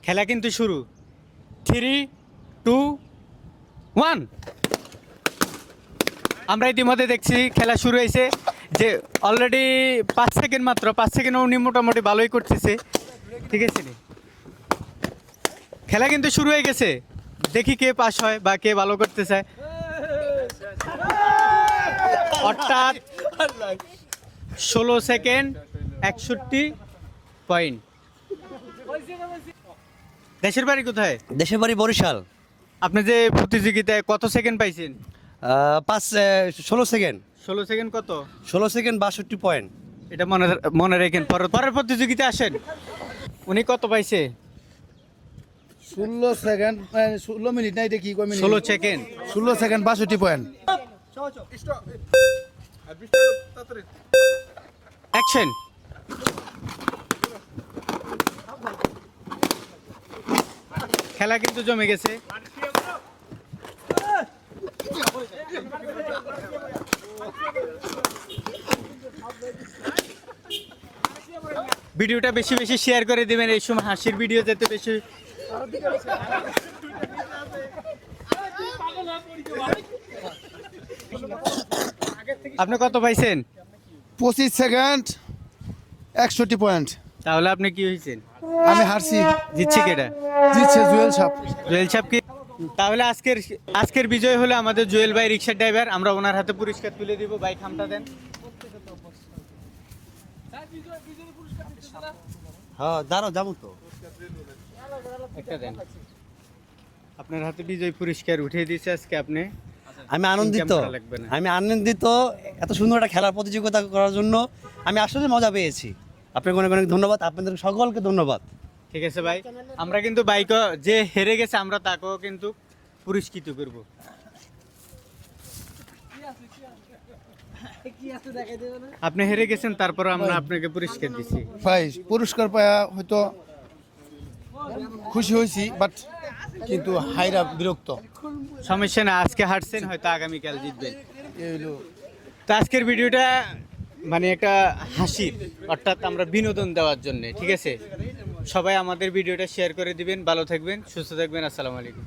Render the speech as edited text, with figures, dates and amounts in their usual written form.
খেলা কিন্তু শুরু। 3, 2, 1। আমরা ইতিমধ্যে দেখছি খেলা শুরু হয়েছে, যে অলরেডি 5 সেকেন্ড মাত্র, 5 সেকেন্ড উনি মোটামুটি ভালোই করতেছে, ঠিক আছে নি? খেলা কিন্তু শুরু হয়ে গেছে, দেখি কে পাস হয় বা কে ভালো করতে চায়। অর্থাৎ 16 সেকেন্ড 61 পয়েন্ট। দেশের বাড়ি কোথায়? দেশের বাড়ি বরিশাল। আপনি যে প্রতিযোগিতায় কত সেকেন্ড পাইছেন? 16 সেকেন্ড। 16 সেকেন্ড কত? 16 সেকেন্ড 62 পয়েন্ট। এটা মনে মনে রাখেন, পরের প্রতিযোগিতা আসেন। উনি কত পাইছে? 16 সেকেন্ড 16 মিনিট না, এটা কি কয় minute? 16 second. 16 second 62 point. Action. খেলা কিন্তু জমে গেছে। ভিডিওটা বেশি বেশি শেয়ার করে দিবেন, এই সময় হাসির ভিডিও যেতে বেশি। আপনি কত পাইছেন? 25 সেকেন্ড 61 পয়েন্ট। তাহলে আপনি কি হয়েছেন? আমি হারছি। জিতছে কেটা? জিতছে জুয়েল সাহেব। জুয়েল সাহেব কি? তাহলে আজকের বিজয় হলো আমাদের জুয়েল ভাই, রিক্সা ড্রাইভার। আমরা ওনার হাতে পুরস্কার তুলে দিব। ভাই খামটা দেন। হ্যাঁ দাঁড়াও, যাবো তো। একটা দেন। আপনার হাতে বিজয় পুরস্কার উঠিয়ে দিয়েছে আজকে আপনি। আমি আনন্দিত, ইনকাম করা লাগবে না। আমি আনন্দিত এত সুন্দর একটা খেলার প্রতিযোগিতা করার জন্য। আমি আসলে মজা পেয়েছি। আপনাকে অনেক অনেক ধন্যবাদ, আপনাদের সকলকে ধন্যবাদ। ঠিক আছে ভাই, আমরা কিন্তু বাইক যে হেরে গেছে আমরা তাকেও কিন্তু পুরস্কৃত করব। আপনি হেরে গেছেন, তারপর আমরা আপনাকে পুরস্কার দিছি। ভাই পুরস্কার পায়া হয়তো খুশি হয়েছি, বাট কিন্তু হাইরা বিরক্ত। সমস্যা না, আজকে হারছেন, হয়তো আগামীকাল জিতবেন। এই হলো তো আজকের ভিডিওটা মানে একটা হাসির, অর্থাৎ আমরা বিনোদন দেওয়ার জন্য, ঠিক আছে? সবাই আমাদের ভিডিওটা শেয়ার করে দিবেন। ভালো থাকবেন, সুস্থ থাকবেন। আসসালামু আলাইকুম।